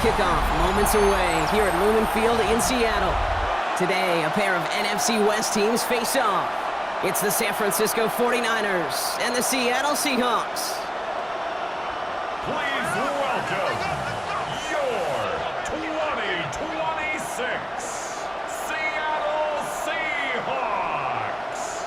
kickoff, moments away here at Lumen Field in Seattle. Today, a pair of NFC West teams face off. It's the San Francisco 49ers and the Seattle Seahawks. Please welcome your 2026 Seattle Seahawks.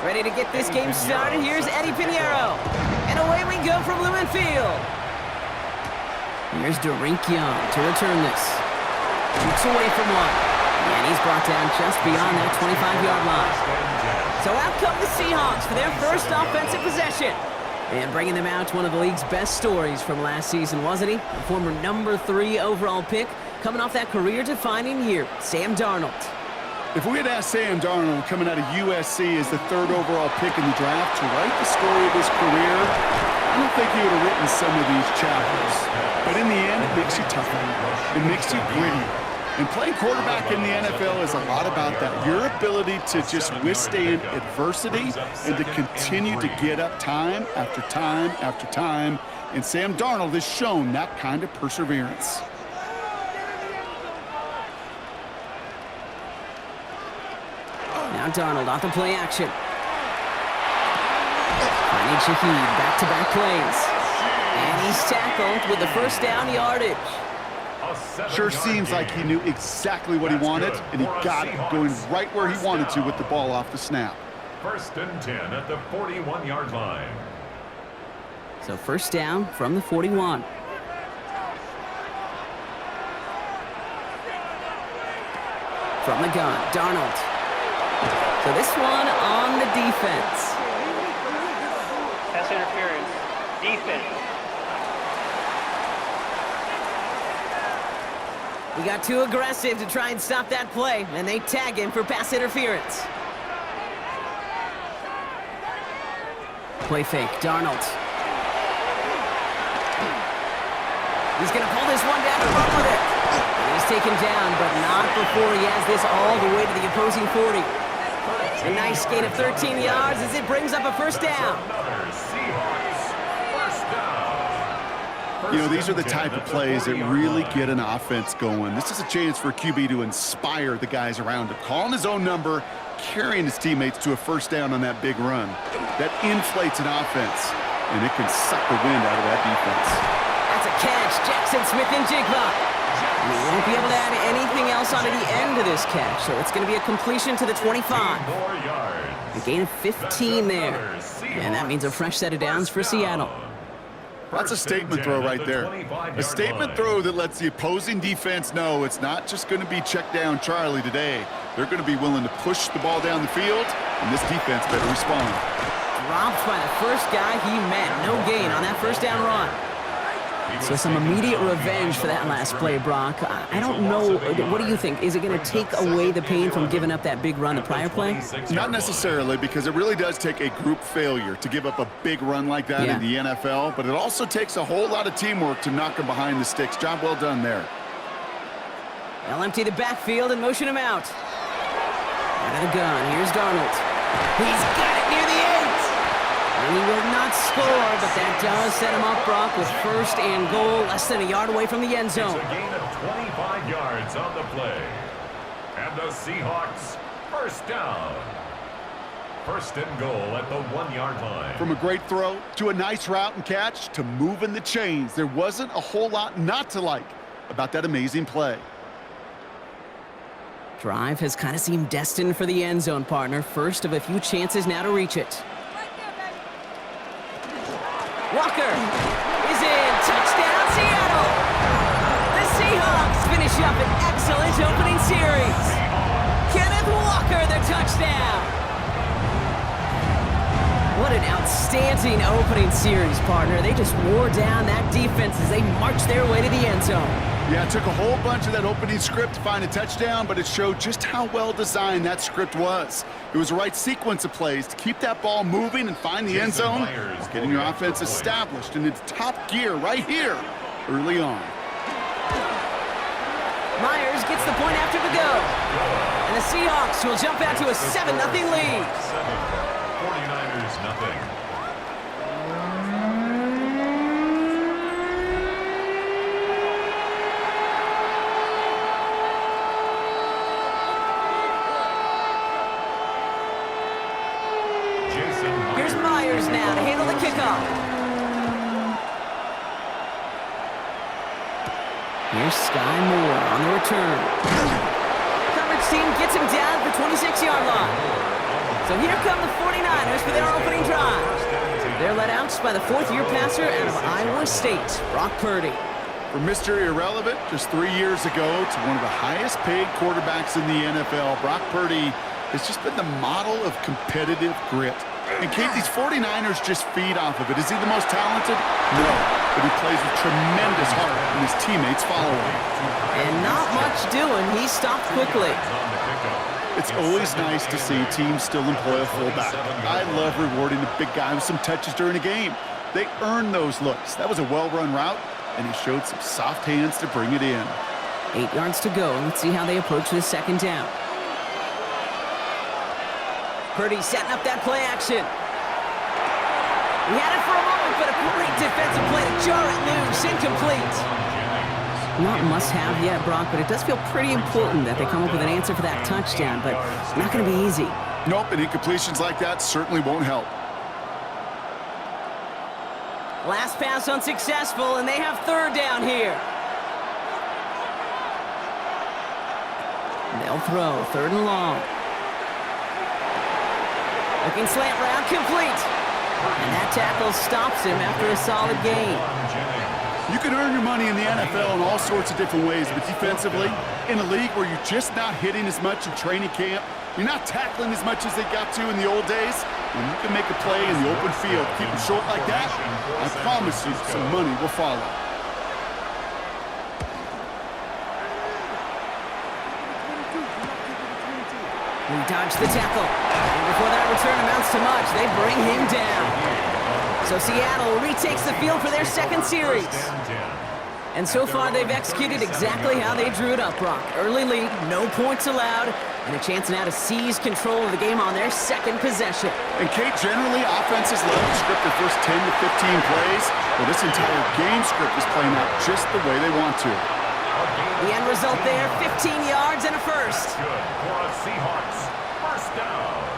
Ready to get this game started, here's Eddie Pinheiro. And away we go from Lumen Field. Here's Derink Young to return this. Shoots away from one. And he's brought down just beyond that 25-yard line. So out come the Seahawks for their first offensive possession. And bringing them out, one of the league's best stories from last season, wasn't he? The former number 3 overall pick, coming off that career-defining year, Sam Darnold. If we had asked Sam Darnold coming out of USC as the 3rd overall pick in the draft to write the story of his career, I don't think he would have written some of these chapters. But in the end, it makes you tougher. It makes you gritty. And playing quarterback in the NFL is a lot about that. Your ability to just withstand adversity and to continue to get up time after time after time. And Sam Darnold has shown that kind of perseverance. Now Darnold off the play action. Finding Shaheed, back-to-back plays. And he's tackled with the first down yardage. Sure seems like he knew exactly what he wanted, and he got it going right where he wanted to with the ball off the snap. 1st and 10 at the 41-yard line. So first down from the 41. From the gun, Darnold. So this one on the defense. Pass interference. Defense. He got too aggressive to try and stop that play, and they tag him for pass interference. Play fake, Darnold. He's going to pull this one down and run with it. He's taken down, but not before he has this all the way to the opposing 40. A nice gain of 13 yards as it brings up a first down. You know, these are the type of plays that really get an offense going. This is a chance for a QB to inspire the guys around him. Calling his own number, carrying his teammates to a first down on that big run. That inflates an offense, and it can suck the wind out of that defense. That's a catch, Jackson Smith-Njigba. And he won't be able to add anything else onto the end of this catch, so it's going to be a completion to the 25. A gain of 15 there. And that means a fresh set of downs for Seattle. That's a statement throw right there. A statement throw that lets the opposing defense know it's not just going to be check down Charlie today. They're going to be willing to push the ball down the field, and this defense better respond. Dropped by the first guy he met. No gain on that first down run. So some immediate revenge for that last play, Brock. I don't know. What do you think? Is it going to take away the pain from giving up that big run the prior play? Not necessarily, because it really does take a group failure to give up a big run like that in the NFL, but it also takes a whole lot of teamwork to knock him behind the sticks. Job well done there. They'll empty the backfield and motion him out. Out of the gun, here's Darnold. He's got it near the 8. And he will not score, but that does set him up, Brock, with 1st and goal, less than a yard away from the end zone. It's a gain of 25 yards on the play. And the Seahawks, first down. 1st and goal at the 1-yard line. From a great throw to a nice route and catch to moving the chains, there wasn't a whole lot not to like about that amazing play. Drive has kind of seemed destined for the end zone, partner. First of a few chances now to reach it. Walker is in. Touchdown, Seattle! The Seahawks finish up an excellent opening series. Kenneth Walker, the touchdown. What an outstanding opening series, partner. They just wore down that defense as they marched their way to the end zone. Yeah, it took a whole bunch of that opening script to find a touchdown, but it showed just how well designed that script was. It was the right sequence of plays to keep that ball moving and find the end zone, while getting your offense established in its top gear right here early on. Myers gets the point after the go. And the Seahawks will jump out to a 7-0 lead. 49ers nothing. Here's Myers now to handle the kickoff. Here's Sky Moore on the return. Coverage team gets him down at the 26-yard line. So here come the 49ers for their opening drive. They're led out by the fourth-year passer out of Iowa State, Brock Purdy. From Mr. Irrelevant just 3 years ago to one of the highest-paid quarterbacks in the NFL, Brock Purdy has just been the model of competitive grit. And Kate, these 49ers just feed off of it. Is he the most talented? No, but he plays with tremendous heart, and his teammates follow him. And not much doing. He stopped quickly. It's always nice to see teams still employ a fullback. I love rewarding a big guy with some touches during a game. They earn those looks. That was a well-run route, and he showed some soft hands to bring it in. 8 yards to go. Let's see how they approach this second down. Purdy setting up that play action. He had it for a moment, but a great defensive play to jar it loose, incomplete. Not must-have yet, Brock, but it does feel pretty important that they come up with an answer for that touchdown, but not going to be easy. Nope, and incompletions like that certainly won't help. Last pass unsuccessful, and they have third down here. They'll throw, 3rd and long. Looking slant route, complete. And that tackle stops him after a solid gain. You can earn your money in the NFL in all sorts of different ways, but defensively, in a league where you're just not hitting as much in training camp, you're not tackling as much as they got to in the old days, when you can make a play in the open field, keep it short like that, I promise you some money will follow. He dodged the tackle. And before that return amounts to much, they bring him down. So Seattle retakes the field for their second series. And so far, they've executed exactly how they drew it up, Brock. Early lead, no points allowed, and a chance now to seize control of the game on their second possession. And Kate, generally, offenses love to script their first 10 to 15 plays. Well, this entire game script is playing out just the way they want to. The end result there, 15 yards and a first. Good for a Seahawks. First down.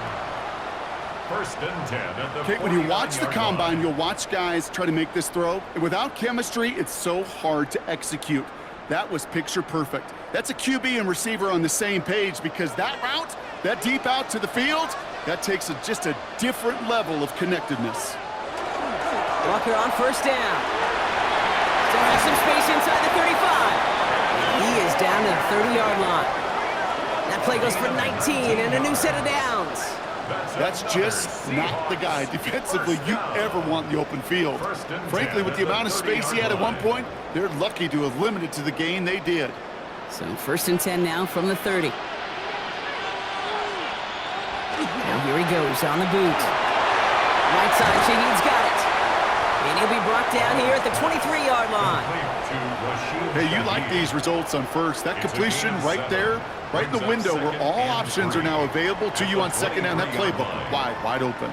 1st and 10 at the Kate, when you watch the 49-yard combine, line. you'll watch guys try to make this throw. And without chemistry, it's so hard to execute. That was picture perfect. That's a QB and receiver on the same page because that route, that deep out to the field, that takes just a different level of connectedness. Walker on 1st down. Still has some space inside the 35. He is down to the 30-yard line. That play goes for 19 and a new set of downs. That's just not the guy defensively you ever want in the open field. Frankly, with the amount of space he had at one point, they're lucky to have limited to the gain they did. So 1st and 10 now from the 30. Now here he goes on the boot. Right side, Shaheed's got it. And he'll be brought down here at the 23-yard line. Hey, you like these results on first. That completion right there, right in the window where all options are now available to you on second down. That playbook wide open.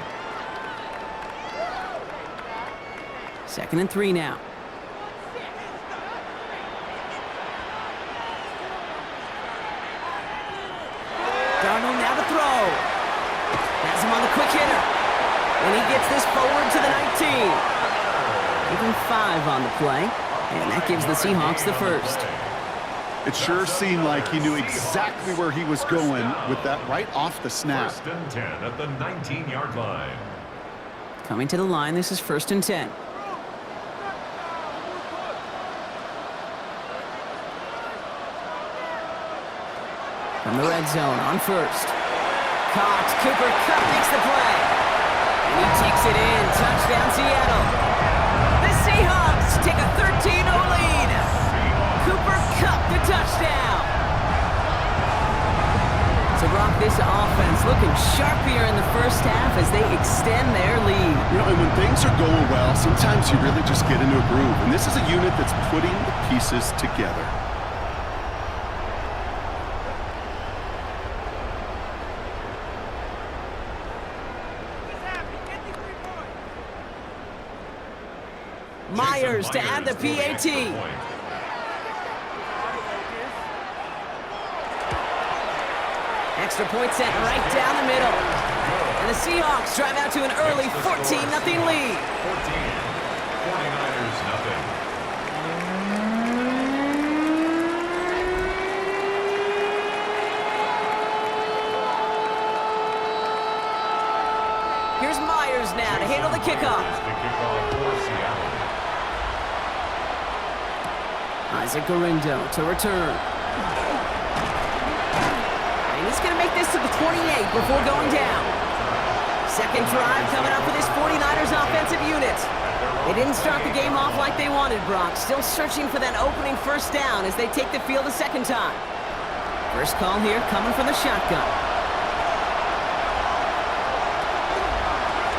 2nd and 3 now. Darnold now to throw. Has him on the quick hitter. And he gets this forward to the 19. Even 5 on the play. And that gives the Seahawks the first. It sure seemed like he knew exactly where he was going with that right off the snap. 1st and 10 at the 19-yard line. Coming to the line, this is 1st and 10. From the red zone on 1st. Caught. Cooper Kupp makes the play. And He takes it in. Touchdown, Seattle. The Seahawks take a 13-0 lead. Cooper Kupp, the touchdown. So, Brock, this offense looking sharp here in the first half as they extend their lead. You know, and when things are going well, sometimes you really just get into a groove. And this is a unit that's putting the pieces together. Myers to add the PAT. Extra point set right down the middle. And the Seahawks drive out to an early 14-0 lead. 49ers nothing. Here's Myers now to handle the kickoff. The kickoff for Seattle. Isaac Gorindo to return. And he's going to make this to the 28 before going down. Second drive coming up for this 49ers offensive unit. They didn't start the game off like they wanted, Brock. Still searching for that opening first down as they take the field a second time. First call here coming from the shotgun.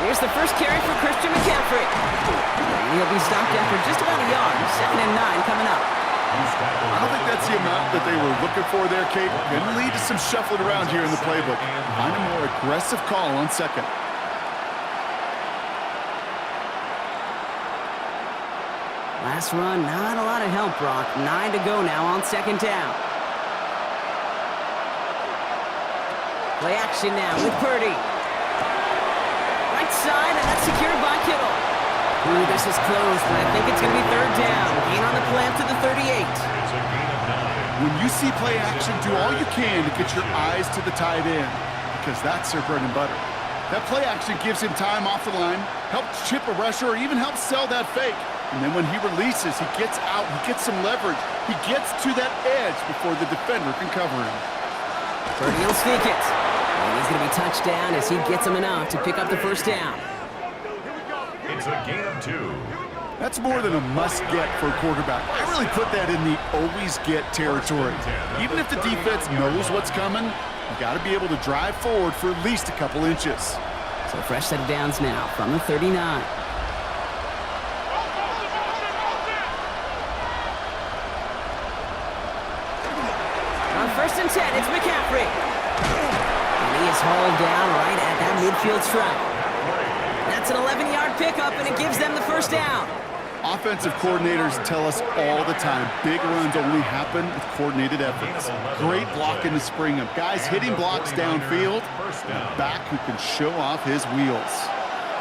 Here's the first carry for Christian McCaffrey. And he'll be stopped after just about a yard. 2nd and 9 coming up. I don't think that's the amount that they were looking for there, Kate. Going to lead to some shuffling around here in the playbook. Find a more aggressive call on second. Last run, not a lot of help, Brock. 9 to go now on second down. Play action now with Purdy. Right side, and that's secured by Kittle. Ooh, this is close, but I think it's going to be third down. Gain on the play up to the 38. It's a gain of 9. When you see play action, do all you can to get your eyes to the tight end, because that's their bread and butter. That play action gives him time off the line, helps chip a rusher, or even helps sell that fake. And then when he releases, he gets out, he gets some leverage. He gets to that edge before the defender can cover him. Purdy will sneak it. And he's going to be touched down as he gets him enough to pick up the first down. It's a gain of 2. That's more than a must-get for a quarterback. I really put that in the always-get territory. Even if the defense knows what's coming, you got to be able to drive forward for at least a couple inches. So fresh set of downs now from the 39. On 1st and 10, it's McCaffrey. And he is hauled down right at that midfield stripe. That's an 11-yard pickup, and it gives them the first down. Offensive coordinators tell us all the time, big runs only happen with coordinated efforts. Great block in the spring of guys hitting blocks downfield, and a back who can show off his wheels.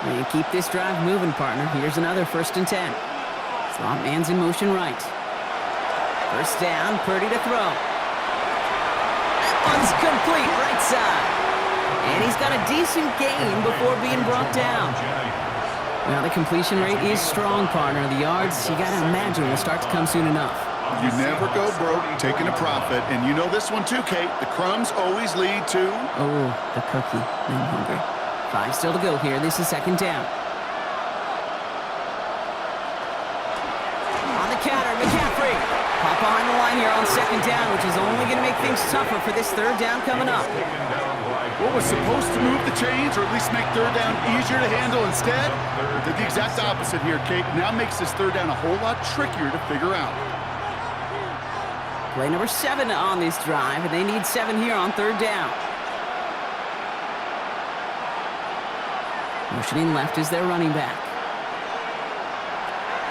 And keep this drive moving, partner. Here's another 1st and 10. Slot man's in motion right. First down, Purdy to throw. That one's complete, right side. And he's got a decent gain before being brought down. Now the completion rate is strong, partner. The yards, you got to imagine, will start to come soon enough. You never go broke taking a profit. And you know this one too, Kate. The crumbs always lead to... Oh, the cookie. I'm hungry. 5 still to go here. This is second down. On the counter, McCaffrey. Pop behind the line here on second down, which is only going to make things tougher for this third down coming up. What was supposed to move the chains, or at least make third down easier to handle instead, did the exact opposite here, Kate. Now makes this third down a whole lot trickier to figure out. Play number 7 on this drive, and they need 7 here on third down. Motioning left is their running back.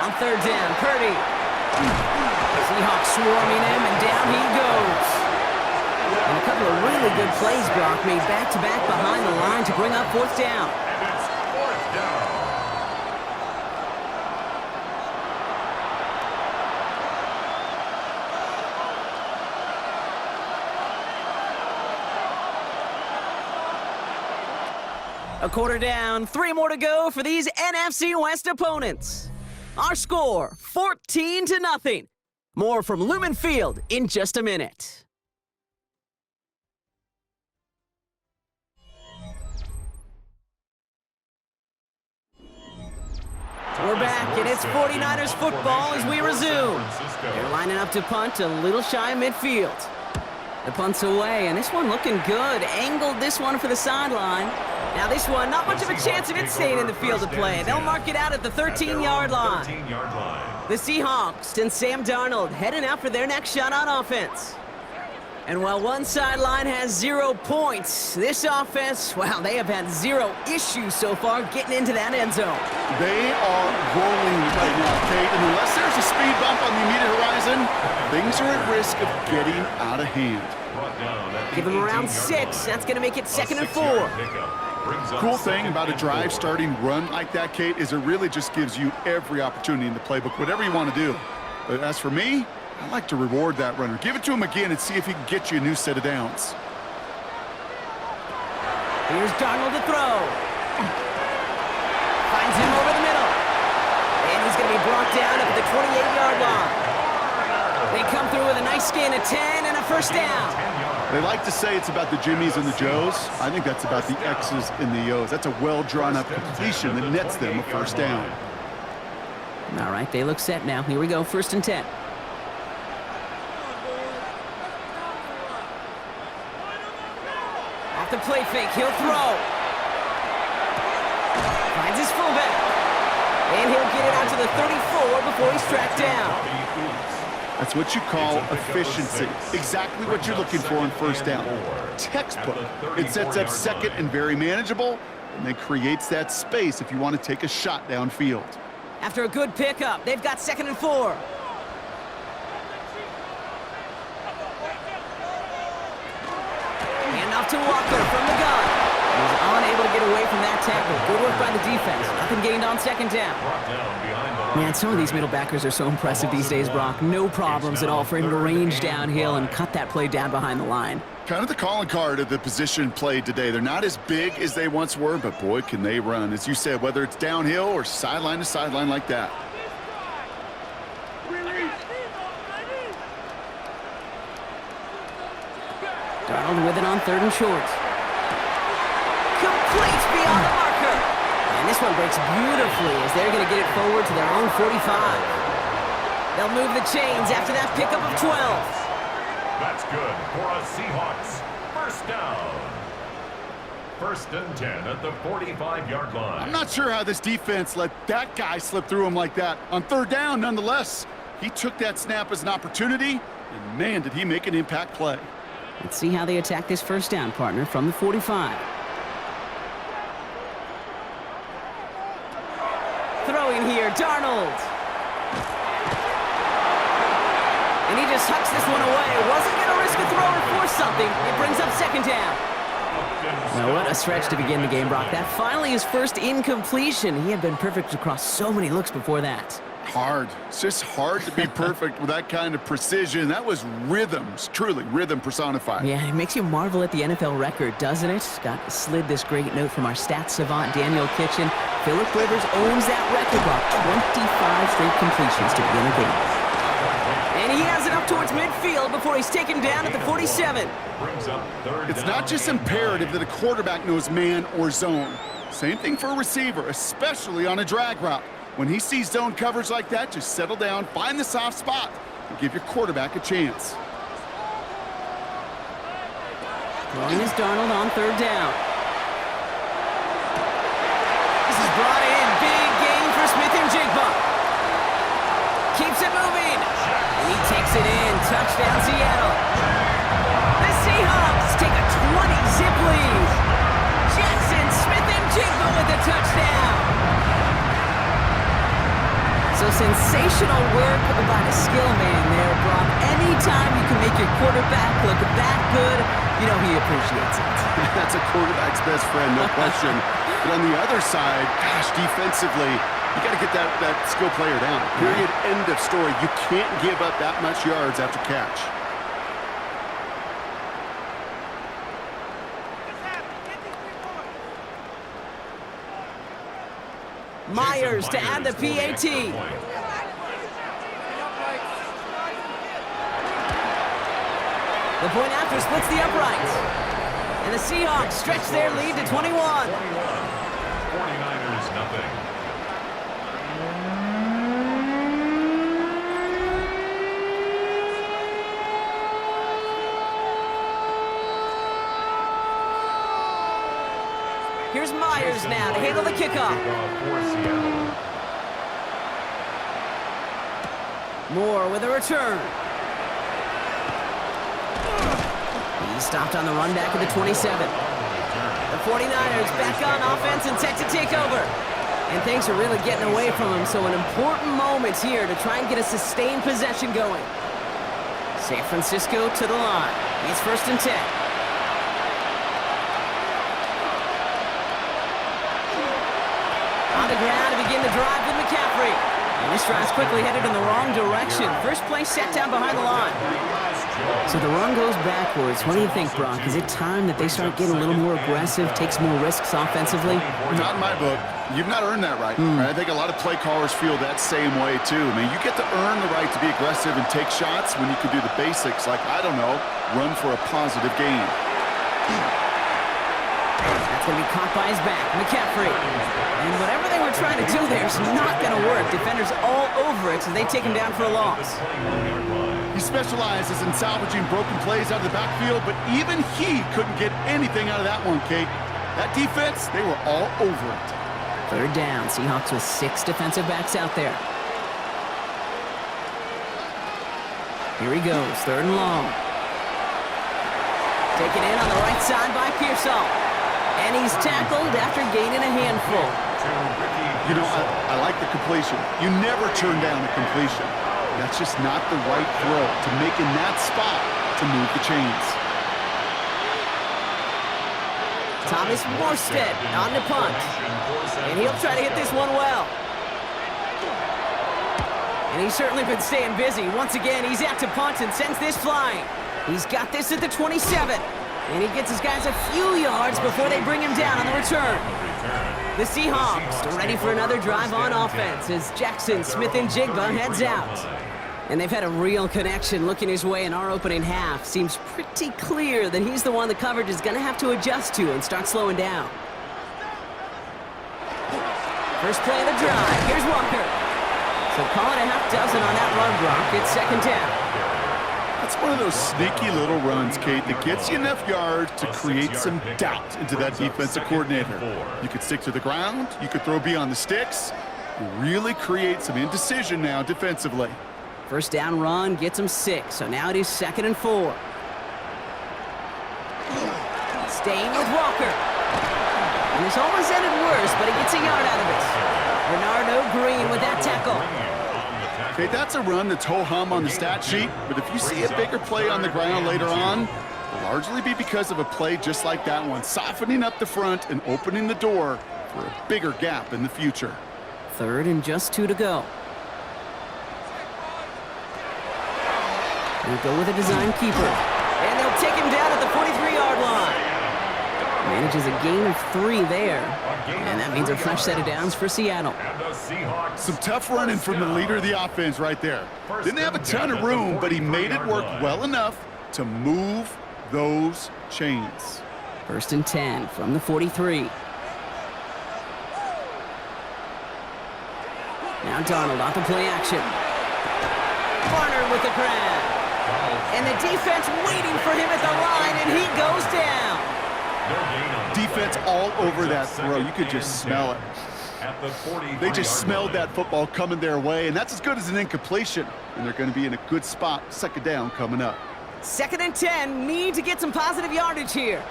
On third down, Purdy. Seahawks swarming him, and down he goes. And a couple of really good plays, Brock, made back-to-back behind the line to bring up 4th down. And it's 4th down. A quarter down, 3 more to go for these NFC West opponents. Our score, 14-0. More from Lumen Field in just a minute. We're back, and it's 49ers football as we resume. They're lining up to punt, a little shy of midfield. The punt's away, and this one looking good. Angled this one for the sideline. Now this one, not much of a chance of it staying in the field of play. They'll mark it out at the 13-yard line. The Seahawks and Sam Darnold heading out for their next shot on offense. And while one sideline has 0 points, this offense, well, they have had 0 issues so far getting into that end zone. They are rolling right now, Kate, and unless there's a speed bump on the immediate horizon, things are at risk of getting out of hand. Give them around 6. That's going to make it 2nd and 4. Cool thing about a drive starting run like that, Kate, is it really just gives you every opportunity in the playbook, whatever you want to do. But as for me, I like to reward that runner. Give it to him again and see if he can get you a new set of downs. Here's Darnold to throw. Finds him over the middle. And he's going to be brought down at the 28-yard line. They come through with a nice gain of 10 and a first down. They like to say it's about the Jimmies and the Joes. I think that's about the X's and the O's. That's a well-drawn-up completion that nets them a first down. All right, they look set now. Here we go, 1st and 10. Off the play fake, he'll throw. Finds his fullback. And he'll get it out to the 34 before he's tracked down. That's what you call efficiency. Exactly what you're looking for on first down. Textbook. It sets up 2nd and very manageable, and then creates that space if you want to take a shot downfield. After a good pickup, they've got 2nd and 4. Handoff to Walker from the gun. He's unable to get away from that tackle. Good work by the defense. Nothing gained on 2nd down. Man, some of these middle backers are so impressive these days, Brock. No problems at all for him to range downhill and cut that play down behind the line. Kind of the calling card of the position played today. They're not as big as they once were, but boy, can they run. As you said, whether it's downhill or sideline to sideline like that. Darnold with it on 3rd and short. Complete beyond the marker. And this one breaks beautifully as they're going to get it forward to their own 45. They'll move the chains after that pickup of 12. That's good for a Seahawks. First down. 1st and 10 at the 45-yard line. I'm not sure how this defense let that guy slip through him like that. On 3rd down, nonetheless, he took that snap as an opportunity, and man, did he make an impact play. Let's see how they attack this first down, partner, from the 45. Throwing here, Darnold. And he just hucks this one away. Wasn't going to risk a throw or force something. It brings up 2nd down. Well, what a stretch to begin the game, Brock. That finally his first incompletion. He had been perfect across so many looks before that. Hard. It's just hard to be perfect with that kind of precision. That was rhythms, truly rhythm personified. Yeah, it makes you marvel at the NFL record, doesn't it? Got slid this great note from our stats savant, Daniel Kitchen. Phillip Rivers owns that record, Brock. 25 straight completions to begin the game. And he has it up towards midfield before he's taken down at the 47. It's not just imperative that a quarterback knows man or zone. Same thing for a receiver, especially on a drag route. When he sees zone coverage like that, just settle down, find the soft spot, and give your quarterback a chance. Throwing is Darnold on 3rd down. This is brought in. Big gain for Smith-Njigba. Keeps it moving. And he takes it in. Touchdown, Seattle. The Seahawks take a 20-zip lead. Jackson Smith-Njigba with the touchdown. So sensational work by the skill man there, Brock. Anytime you can make your quarterback look that good, you know he appreciates it. That's a quarterback's best friend, no question. But on the other side, gosh, defensively, you got to get that skill player down. Period, end of story. You can't give up that much yards after catch. Myers to add the PAT. The point after splits the uprights. And the Seahawks stretch their lead to 21. 49ers nothing. Here's Myers now to handle the kickoff. For Seattle. Moore with a return. He's stopped on the run back at the 27. The 49ers back on offense and set to take over. And things are really getting away from him, so an important moment here to try and get a sustained possession going. San Francisco to the line. It's 1st and 10. On the ground to begin the drive with McCaffrey. And this drive's quickly headed in the wrong direction. First play set down behind the line. So the run goes backwards. What do you think, Brock? Is it time that they start getting a little more aggressive, take some more risks offensively? Not in my book. You've not earned that right. I think a lot of play callers feel that same way, too. I mean, you get to earn the right to be aggressive and take shots when you can do the basics, like, I don't know, run for a positive gain. That's going to be caught by his back, McCaffrey. And whatever they were trying to do there is not going to work. Defenders all over it, so they take him down for a loss. He specializes in salvaging broken plays out of the backfield, but even he couldn't get anything out of that one, Kate. That defense, they were all over it. 3rd down. Seahawks with 6 defensive backs out there. Here he goes. 3rd and long. Taken in on the right side by Pearsall. And he's tackled after gaining a handful. You know, I like the completion. You never turn down a completion. That's just not the right throw to make in that spot to move the chains. Thomas Morstead on the punt. And he'll try to hit this one well. And he's certainly been staying busy. Once again, he's out to punt and sends this flying. He's got this at the 27. And he gets his guys a few yards before they bring him down on the return. The Seahawks are ready for another drive on offense as Jackson, Smith, and Jigba heads out. And they've had a real connection looking his way in our opening half. Seems pretty clear that he's the one the coverage is going to have to adjust to and start slowing down. First play of the drive. Here's Walker. So call it a half dozen on that run block. It's 2nd down. That's one of those sneaky little runs, Kate, that gets you enough yards to create some doubt into that defensive coordinator. You could stick to the ground. You could throw beyond the sticks. You really create some indecision now defensively. First down run gets him 6, so now it is 2nd and 4. Staying with Walker. And this almost ended worse, but he gets a yard out of it. Bernardo Green with that tackle. Okay, that's a run that's ho-hum on the stat sheet, but if you see a bigger play on the ground later on, it'll largely be because of a play just like that one, softening up the front and opening the door for a bigger gap in the future. 3rd and just 2 to go. We'll go with a design keeper. And they'll take him down at the 43-yard line. Manages a gain of 3 there. And that means a fresh set of downs for Seattle. Some tough running from the leader of the offense right there. Didn't have a ton of room, but he made it work well enough to move those chains. 1st and 10 from the 43. Now Darnold off the play action. Barner with the grab. And the defense waiting for him at the line, and he goes down. Defense all over that throw. You could just smell it. They just smelled that football coming their way, and that's as good as an incompletion. And they're going to be in a good spot. 2nd down coming up. 2nd and 10. Need to get some positive yardage here.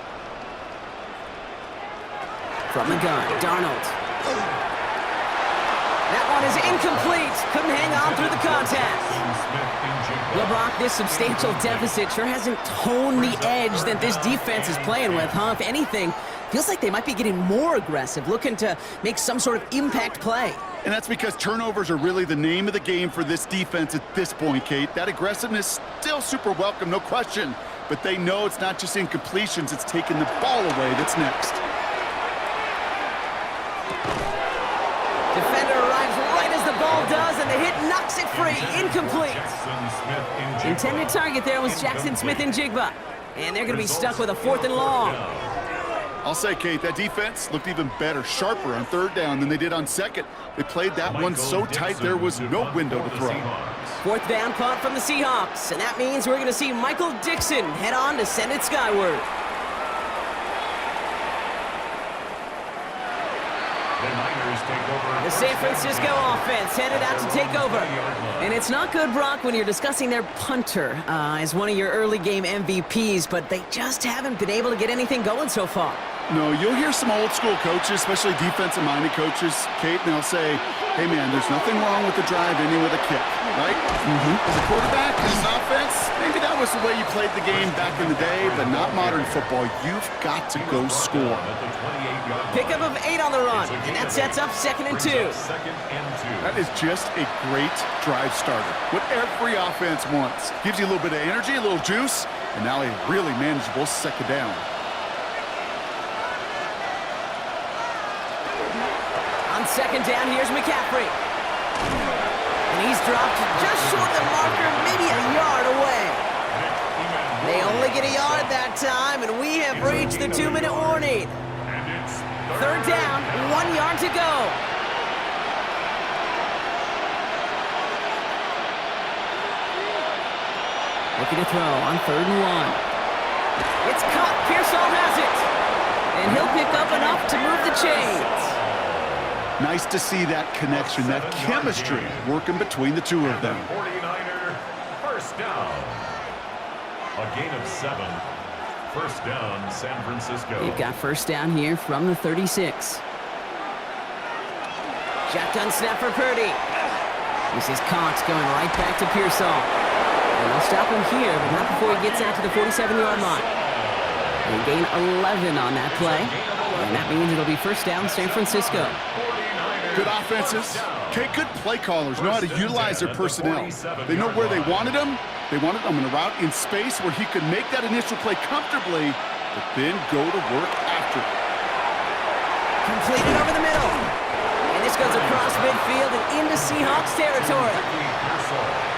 From the gun, Darnold. That one is incomplete. Couldn't hang on through the contact. Well, Brock, this substantial deficit sure hasn't toned the edge that this defense is playing with, huh? If anything, feels like they might be getting more aggressive, looking to make some sort of impact play. And that's because turnovers are really the name of the game for this defense at this point, Kate. That aggressiveness still super welcome, no question. But they know it's not just incompletions, it's taking the ball away that's next. Defender arrives right as the ball does, and the hit knocks it free. Incomplete. Intended target there was Jackson Smith and Jigba. And they're going to be stuck with a 4th and long. I'll say, Kate, that defense looked even better, sharper on 3rd down than they did on 2nd. They played that one so tight there was no window to throw. 4th down punt from the Seahawks. And that means we're going to see Michael Dixon head on to send it skyward. San Francisco offense headed out to take over. And it's not good, Brock, when you're discussing their punter as one of your early game MVPs, but they just haven't been able to get anything going so far. No, you'll hear some old school coaches, especially defensive-minded coaches, Kate, and they'll say, hey, man, there's nothing wrong with the drive ending with a kick, right? As a quarterback, as an offense, maybe that was the way you played the game back in the day, but not modern football. You've got to go score. Pickup of 8 on the run, and that sets up 2nd and 2. That is just a great drive starter. What every offense wants. Gives you a little bit of energy, a little juice, and now a really manageable 2nd down. On 2nd down, here's McCaffrey. And he's dropped just short of the marker, maybe a yard away. They only get a yard that time, and we have reached the 2-minute warning. 3rd down, 1 yard to go. Looking to throw on 3rd and 1. It's caught. Pearsall has it. And he'll pick up enough to move the chains. Nice to see that connection, that chemistry working between the two of them. 49er, 1st down. A gain of 7. 1st down, San Francisco. You've got 1st down here from the 36. Shotgun snap for Purdy. This is Cox going right back to Pearsall. And they'll stop him here, but not before he gets out to the 47-yard line. They gain 11 on that play. And that means it'll be 1st down, San Francisco. Good offenses. Okay, good play callers know how to utilize their personnel. They know where they wanted them. They wanted them in a route in space where he could make that initial play comfortably, but then go to work after it. Completed over the middle. And this goes across midfield and into Seahawks territory.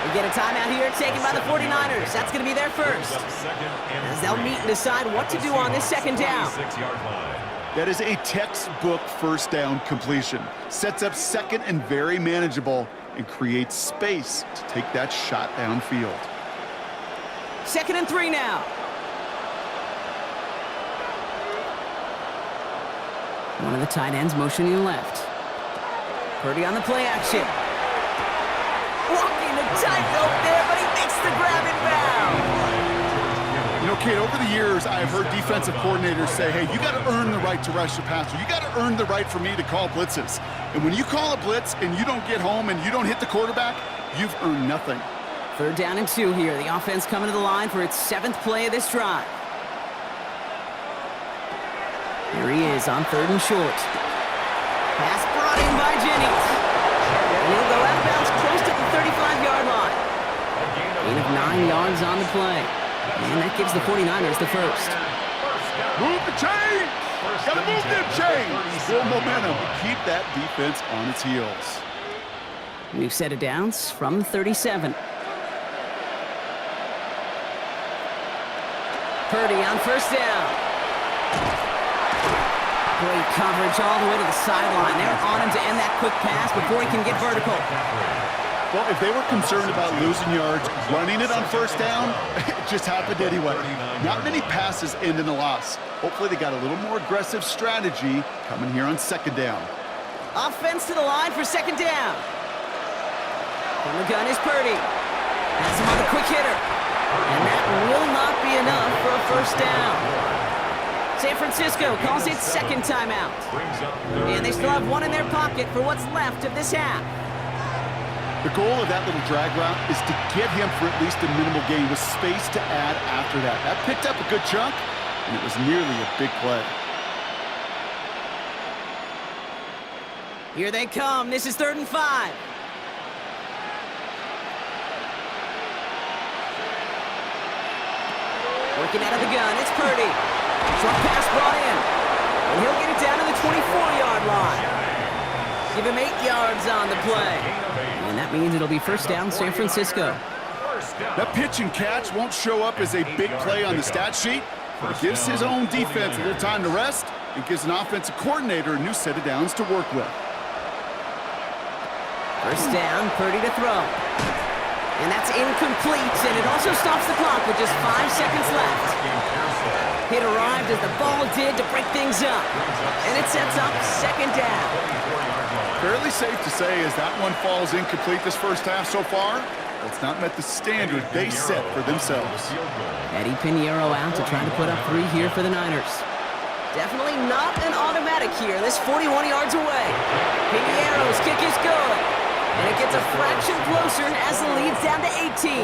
We get a timeout here taken by the 49ers. That's going to be their first. As they'll meet and decide what to do on this 2nd down. That is a textbook 1st down completion. Sets up 2nd and very manageable and creates space to take that shot downfield. 2nd and 3 now. One of the tight ends motioning left. Purdy on the play action. Walking a tightrope there, but he makes the grab in bounds. You know, Kate, over the years, I've heard defensive coordinators say, hey, you got to earn the right to rush the passer. You got to earn the right for me to call blitzes. And when you call a blitz and you don't get home and you don't hit the quarterback, you've earned nothing. 3rd down and 2 here. The offense coming to the line for its 7th play of this drive. Here he is on 3rd and short. Pass brought in by Jennings. And he'll go outbounds close to the 35-yard line. Gain of 9 yards on the play. And that gives the 49ers the first. Move the chains! Gotta move them chains! Full momentum. Keep that defense on its heels. We've set it downs from 37. Purdy on 1st down. Great coverage all the way to the sideline. They're on him to end that quick pass before he can get vertical. Well, if they were concerned about losing yards, running it on 1st down, it just happened anyway. Not many passes end in a loss. Hopefully they got a little more aggressive strategy coming here on 2nd down. Offense to the line for 2nd down. From the gun is Purdy. That's him on the quick hitter. And that will not be enough for a 1st down. San Francisco calls its 2nd timeout. And they still have 1 in their pocket for what's left of this half. The goal of that little drag route is to get him for at least a minimal gain with space to add after that. That picked up a good chunk, and it was nearly a big play. Here they come. This is 3rd and 5. Working out of the gun, it's Purdy. Short pass brought in. And he'll get it down to the 24-yard line. Give him 8 yards on the play. And that means it'll be 1st down, San Francisco. That pitch and catch won't show up as a big play on the stat sheet, but it gives his own defense a little time to rest and gives an offensive coordinator a new set of downs to work with. 1st down, Purdy to throw. And that's incomplete, and it also stops the clock with just 5 seconds left. It arrived as the ball did to break things up. And it sets up 2nd down. Fairly safe to say as that one falls incomplete this first half so far, it's not met the standard they set for themselves. Eddie Pinheiro out to try to put up 3 here for the Niners. Definitely not an automatic here. This 41 yards away. Pinheiro's kick is good. And it gets a fraction closer as the lead's down to 18.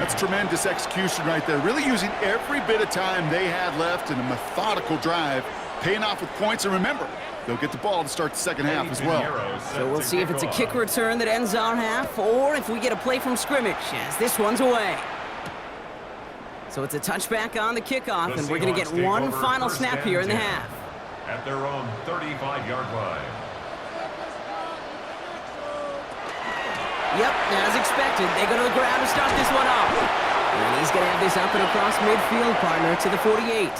That's tremendous execution right there. Really using every bit of time they had left in a methodical drive, paying off with points. And remember, they'll get the ball to start the second half as well. So we'll see if it's a kick return that ends our half or if we get a play from scrimmage as this one's away. So it's a touchback on the kickoff, and we're going to get one final snap here in the half. At their own 35-yard line. Yep, as expected, they go to the ground to start this one off. And he's going to have this up and across midfield, partner, to the 48.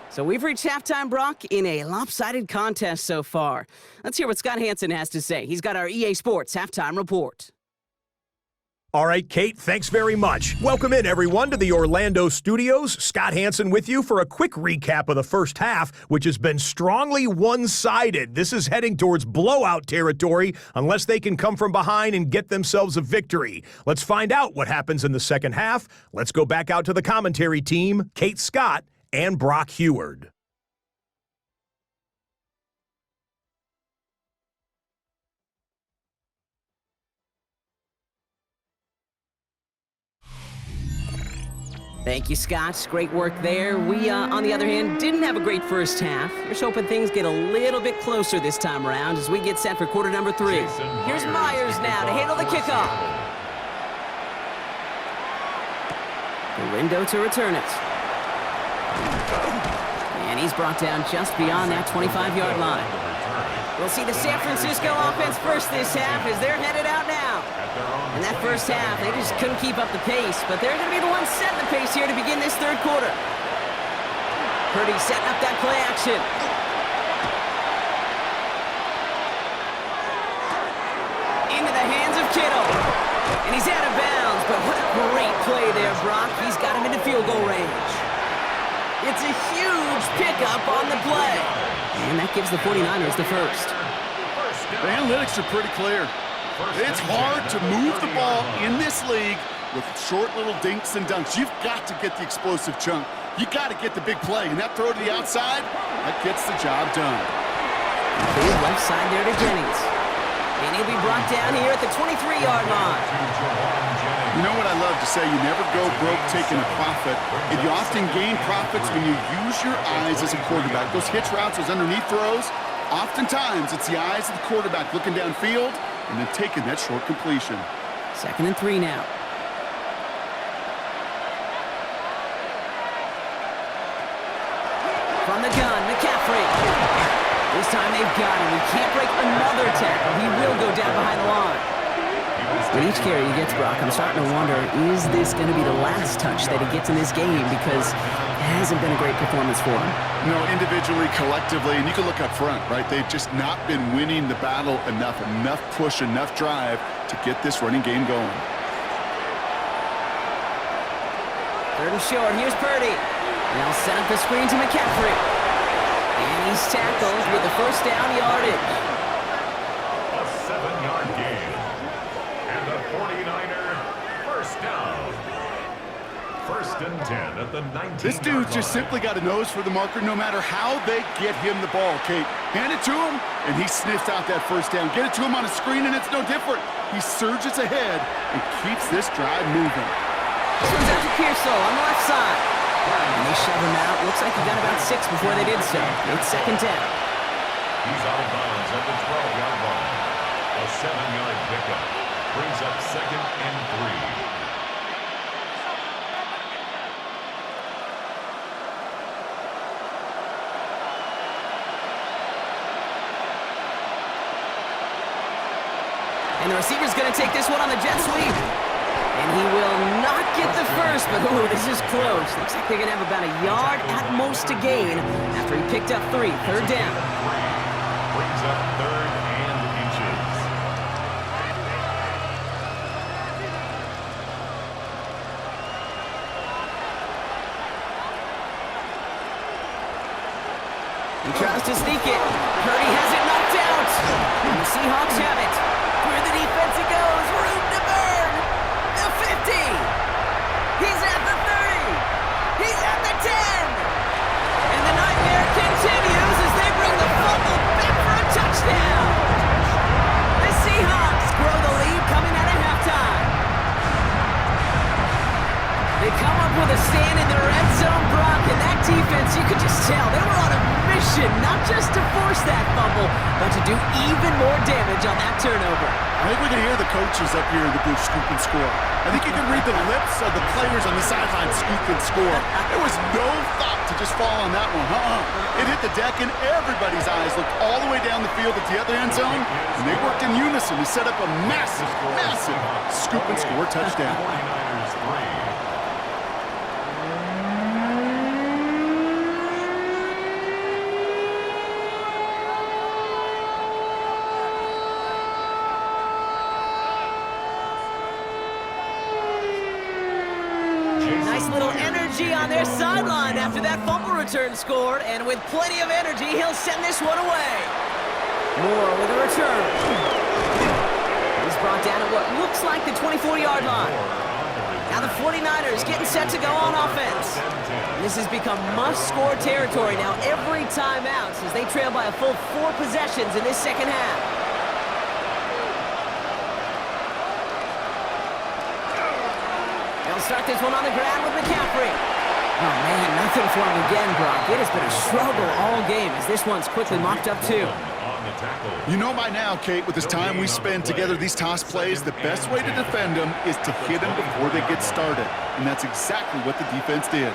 So we've reached halftime, Brock, in a lopsided contest so far. Let's hear what Scott Hansen has to say. He's got our EA Sports halftime report. All right, Kate, thanks very much. Welcome in, everyone, to the Orlando studios. Scott Hansen with you for a quick recap of the first half, which has been strongly one-sided. This is heading towards blowout territory unless they can come from behind and get themselves a victory. Let's find out what happens in the second half. Let's go back out to the commentary team, Kate Scott and Brock Heward. Thank you, Scott. Great work there. We, on the other hand, didn't have a great first half. Here's hoping things get a little bit closer this time around as we get set for quarter number 3. Here's Myers now to handle the kickoff. The window to return it. And he's brought down just beyond that 25-yard line. We'll see the San Francisco offense first this half as they're headed out now. In that first half, they just couldn't keep up the pace, but they're going to be the ones setting the pace here to begin this third quarter. Purdy setting up that play action. Into the hands of Kittle. And he's out of bounds, but what a great play there, Brock. He's got him into field goal range. It's a huge pickup on the play. And that gives the 49ers the first. The analytics are pretty clear. It's hard to move the ball in this league with short little dinks and dunks. You've got to get the explosive chunk. You got to get the big play. And that throw to the outside, that gets the job done. Clear left side there to Jennings. And he'll be brought down here at the 23-yard line. You know what I love to say? You never go broke taking a profit. And you often gain profits when you use your eyes as a quarterback. Those hitch routes, those underneath throws, oftentimes it's the eyes of the quarterback looking downfield and then taking that short completion. 2nd and 3 now. From the gun, McCaffrey. This time they've got him. He can't break another tackle. He will go down behind the line. With each carry he gets, Brock, I'm starting to wonder, is this going to be the last touch that he gets in this game? Because it hasn't been a great performance for him. No, individually, collectively, and you can look up front, right? They've just not been winning the battle enough push, enough drive to get this running game going. 3rd and short, here's Purdy. Now set up the screen to McCaffrey. And he's tackled with the first down yardage. A 7-yard gain. And the 49er first down. 1st and 10 at the 19-yard line. This dude's just simply got a nose for the marker no matter how they get him the ball, Kate. Hand it to him, and he sniffs out that first down. Get it to him on a screen, and it's no different. He surges ahead and keeps this drive moving. This one's out to Pearsall on the left side. And they shove him out. Looks like he got about 6 before they did so. It's 2nd down. He's out of bounds at the 12-yard line. A 7-yard pickup brings up 2nd and 3. And the receiver's going to take this one on the jet sweep. And he will not get the first, but ooh, this is close. Looks like they're going to have about a yard at most to gain after he picked up 3. 3rd down. Brings up 3rd and inches. He tries to sneak it. Purdy has it knocked out. And the Seahawks have it. Through the defense it goes. Room to burn. The 50. He's at the 30. He's at the 10. And the nightmare continues as they bring the fumble back for a touchdown. The Seahawks grow the lead coming out of halftime. They come up with a stand in the red zone, Brock, and that defense, you could just tell, they were on a mission, not just to force that fumble, but to do even more damage on that turnover. I think we can hear the coaches up here in the booth scoop and score. I think you can read the lips of the players on the sideline scoop and score. There was no thought to just fall on that one. It hit the deck, and everybody's eyes looked all the way down the field at the other end zone, and they worked in unison to set up a massive, massive scoop and score touchdown. 49ers 3. Nice little energy on their sideline after that fumble return scored, and with plenty of energy, he'll send this one away. Moore with a return. He's brought down at what looks like the 24-yard line. Now the 49ers getting set to go on offense. This has become must-score territory now every time out as they trail by a full 4 possessions in this second half. They'll start this one on the ground with McCaffrey. Oh, man, nothing for him again, Brock. It has been a struggle all game as this one's quickly mopped up, too. You know by now, Kate, with this time we spend together these toss plays, the best way to defend them is to hit them before they get started. And that's exactly what the defense did.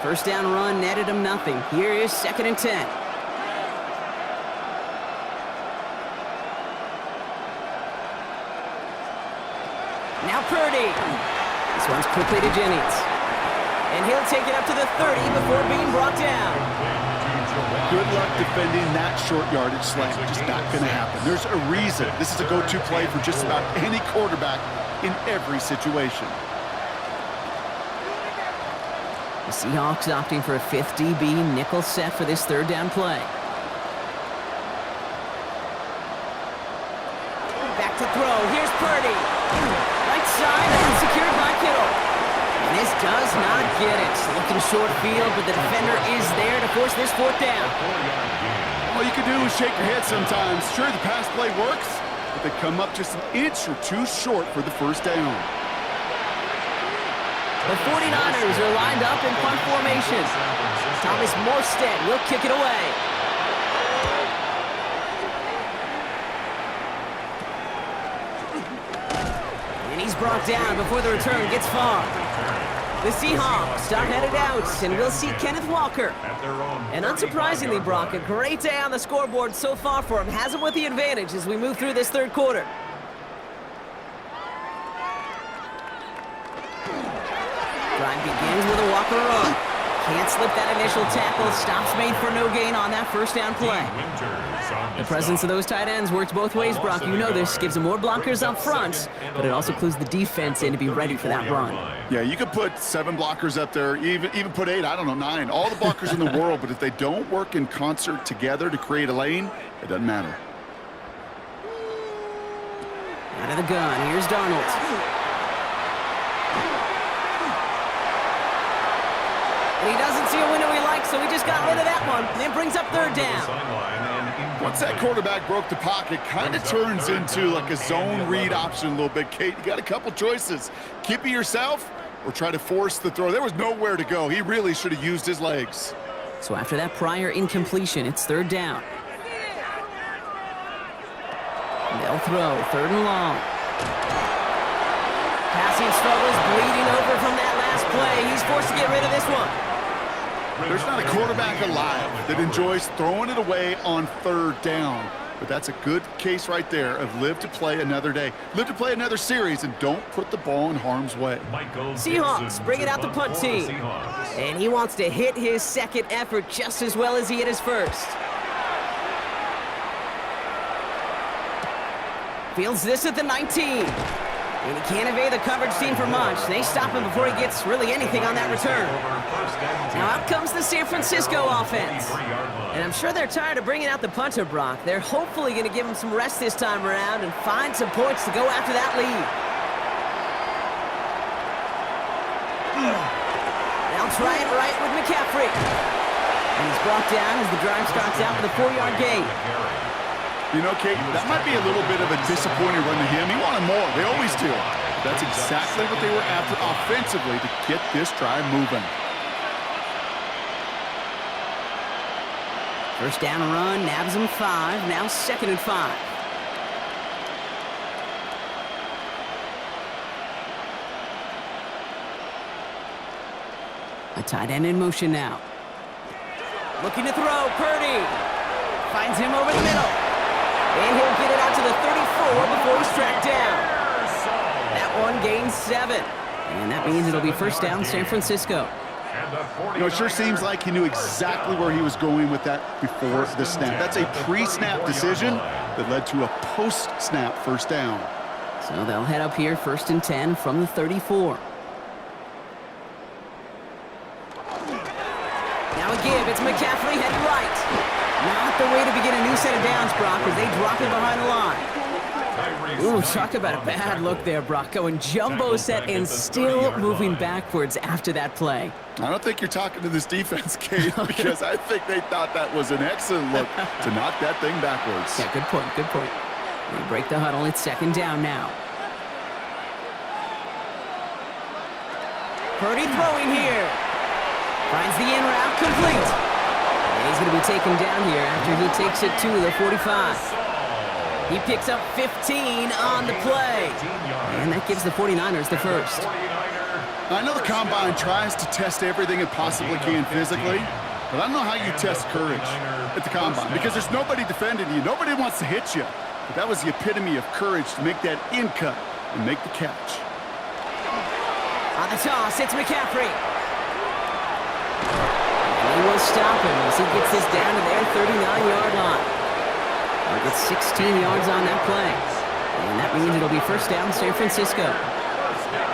First down run netted him nothing. Here is 2nd and 10. Now Purdy. This one's quickly to Jennings. And he'll take it up to the 30 before being brought down. Good luck defending that short yardage slant. Just not going to happen. There's a reason. This is a go-to play for just about any quarterback in every situation. The Seahawks opting for a 5th DB nickel set for this 3rd down play. Back to throw. Here's Purdy. Right side and secured by Kittle. And this does not get it. Looking short field, but the defender is there to force this 4th down. All you can do is shake your head sometimes. Sure, the pass play works, but they come up just an inch or two short for the 1st down. The 49ers are lined up in punt formation. Thomas Morstead will kick it away. And he's brought down before the return gets far. The Seahawks are headed out, and we'll see Kenneth Walker. And unsurprisingly, Brock, a great day on the scoreboard so far for him. Has him with the advantage as we move through this 3rd quarter. Drive begins with a Walker run. Can't slip that initial tackle. Stops made for no gain on that 1st down play. The presence of those tight ends works both ways, Brock. You know this. Gives them more blockers up front, but it also clues the defense in to be ready for that run. Yeah, you could put 7 blockers up there, even put 8, I don't know, 9. All the blockers in the world, but if they don't work in concert together to create a lane, it doesn't matter. Out of the gun, here's Darnold. And he doesn't see a window he likes, so he just got rid of that one. And then brings up 3rd down. Once that quarterback broke the pocket, kind of turns into like a zone read option a little bit, Kate. You got a couple choices. Keep it yourself or try to force the throw. There was nowhere to go. He really should have used his legs. So after that prior incompletion, it's 3rd down. They'll throw, 3rd and long. Passing struggles bleeding over from that last play. He's forced to get rid of this one. There's not a quarterback alive that enjoys throwing it away on 3rd down. But that's a good case right there of live to play another day. Live to play another series and don't put the ball in harm's way. Seahawks bring it out the punt team. And he wants to hit his 2nd effort just as well as he hit his 1st. Fields this at the 19. And he can't evade the coverage team for much. They stop him before he gets really anything on that return. Now out comes the San Francisco offense. And I'm sure they're tired of bringing out the punter, Brock. They're hopefully going to give him some rest this time around and find some points to go after that lead. They'll try it right with McCaffrey. And he's brought down as the drive starts out with a 4-yard gain. You know, Kate, that might be a little bit of a disappointing run to him. He wanted more. They always do. That's exactly what they were after offensively to get this drive moving. First down and run, nabs him 5. Now 2nd and 5. A tight end in motion now. Looking to throw, Purdy. Finds him over the middle. And he'll get it out to the 34 before he's tracked down. That one gains 7. And that means it'll be first down San Francisco. You know, it sure seems like he knew exactly where he was going with that before the snap. That's a pre-snap decision that led to a post-snap first down. So they'll head up here, 1st and 10 from the 34. Now a give, it's McCaffrey heading right. Not the way to begin a new set of downs, Brock, as they drop it behind the line. Ooh, talk about a bad look there, Brock. Going jumbo set and still moving backwards after that play. I don't think you're talking to this defense, Kate, because I think they thought that was an excellent look to knock that thing backwards. Yeah, good point, good point. They break the huddle. It's 2nd down now. Purdy throwing here. Finds the in route complete. And he's going to be taken down here after he takes it to the 45. He picks up 15 on the play. And that gives the 49ers the first. I know the Combine tries to test everything it possibly can physically, but I don't know how you test courage at the Combine because there's nobody defending you. Nobody wants to hit you. But that was the epitome of courage to make that in cut and make the catch. On the toss, it's McCaffrey. And he will stop him as he gets this down to their 39-yard line. He'll get 16 yards on that play. And that means it'll be first down San Francisco.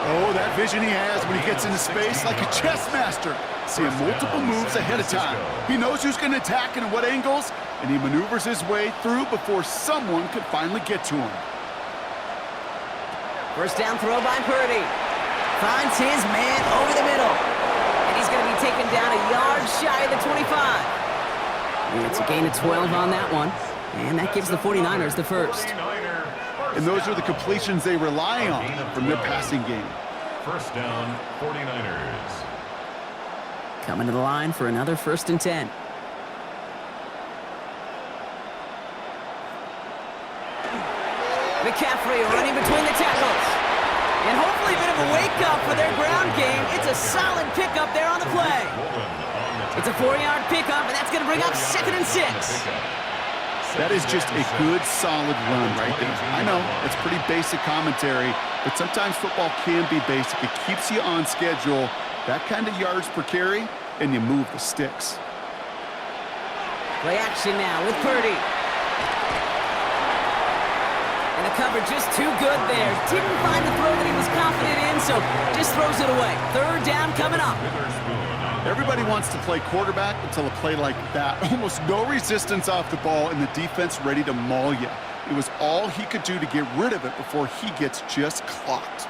Oh, that vision he has when he gets into space like a chess master. Seeing multiple moves ahead of time. He knows who's going to attack and at what angles, and he maneuvers his way through before someone can finally get to him. First down throw by Purdy. Finds his man over the middle. And he's going to be taken down a yard shy of the 25. And it's a gain of 12 on that one. And that gives the 49ers the first. And those are the completions they rely on from their passing game. First down, 49ers. Coming to the line for another 1st and 10. McCaffrey running between the tackles. And hopefully a bit of a wake-up for their ground game. It's a solid pickup there on the play. It's a 4-yard pickup, and that's going to bring up 2nd and 6. That is just a good, solid run right there. I know, it's pretty basic commentary, but sometimes football can be basic. It keeps you on schedule, that kind of yards per carry, and you move the sticks. Play action now with Purdy. And the cover just too good there. Didn't find the throw that he was confident in, so just throws it away. 3rd down coming up. Everybody wants to play quarterback until a play like that. Almost no resistance off the ball and the defense ready to maul you. It was all he could do to get rid of it before he gets just clocked.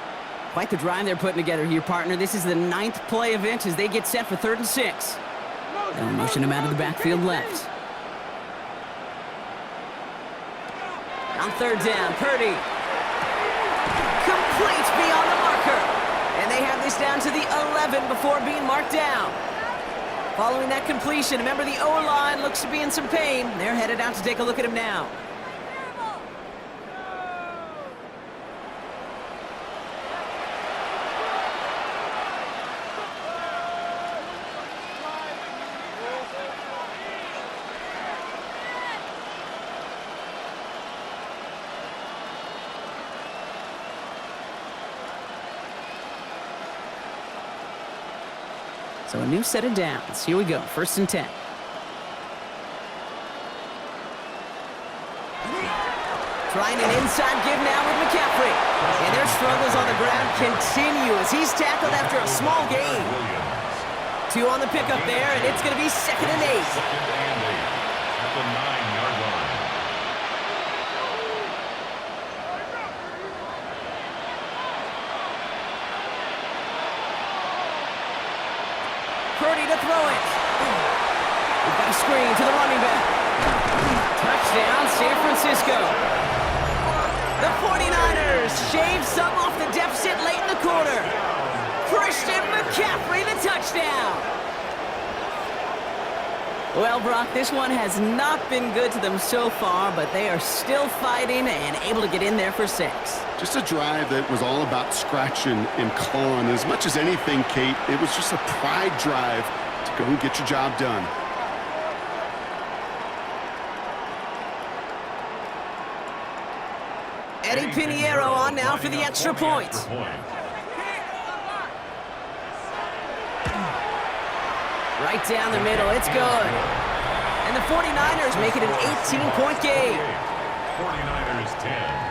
Quite the drive they're putting together here, partner. This is the 9th play event as they get set for 3rd and 6. They'll motion him out of the backfield left. On 3rd down, Purdy. Complete beyond the marker. And they have this down to the 11 before being marked down. Following that completion, remember the O-line looks to be in some pain. They're headed out to take a look at him now. So a new set of downs. Here we go, 1st and 10. Trying an inside give now with McCaffrey. And there's struggles continue as he's tackled after a small gain. 2 on the pickup there, and it's going to be 2nd and 8. At the 9-yard line. Purdy to throw it. We've got a screen to the running back. Touchdown, San Francisco. The 49ers shave some off the deficit late in the quarter. Christian McCaffrey, the touchdown. Well, Brock, this one has not been good to them so far, but they are still fighting and able to get in there for 6. Just a drive that was all about scratching and clawing. As much as anything, Kate, it was just a pride drive to go and get your job done. Eddie Pinheiro on now for the extra point. Right down the middle, it's good. And the 49ers make it an 18-point game. 49ers 10.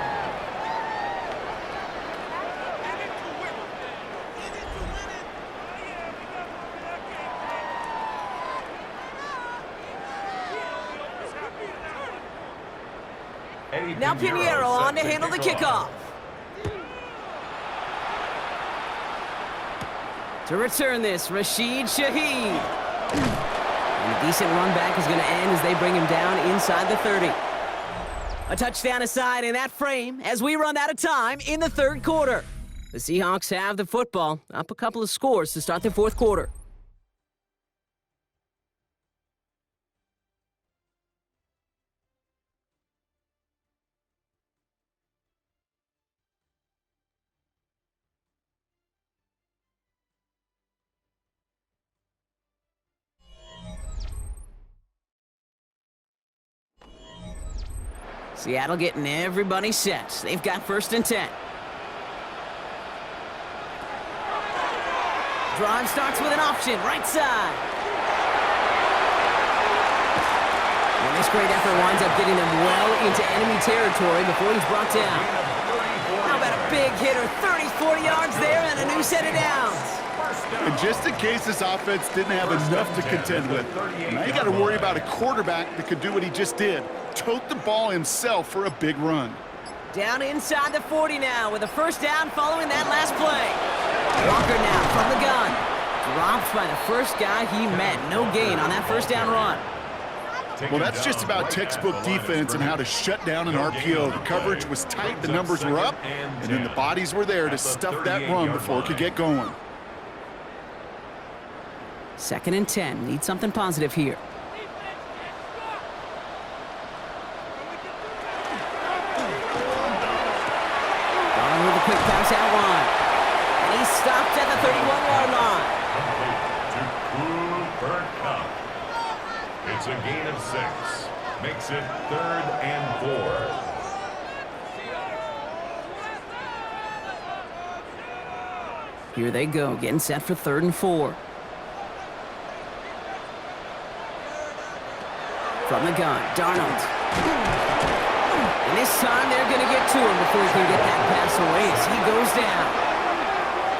Now Pinheiro on to handle the kickoff. To return this, Rashid Shaheed. And a decent run back is going to end as they bring him down inside the 30. A touchdown aside in that frame as we run out of time in the 3rd quarter. The Seahawks have the football, up a couple of scores to start the 4th quarter. Seattle getting everybody set. They've got 1st and 10. Drive starts with an option, right side. And this great effort winds up getting them well into enemy territory before he's brought down. How about a big hitter, 30, 40 yards there and a new set of downs. And just in case this offense didn't have enough to contend with, now you got to worry about a quarterback that could do what he just did. Tote the ball himself for a big run. Down inside the 40 now with a 1st down following that last play. Walker now from the gun. Dropped by the first guy he met. No gain on that 1st down run. Well, that's just about textbook defense and how to shut down an RPO. The coverage was tight, the numbers were up, and then the bodies were there to stuff that run before it could get going. 2nd and 10. Need something positive here. With a quick pass out wide. And he's stopped at the 31-yard line. To Cooper Kupp. It's a gain of 6. Makes it 3rd and 4. Here they go, getting set for 3rd and 4. From the gun, Darnold. And this time they're going to get to him before he can get that pass away as he goes down.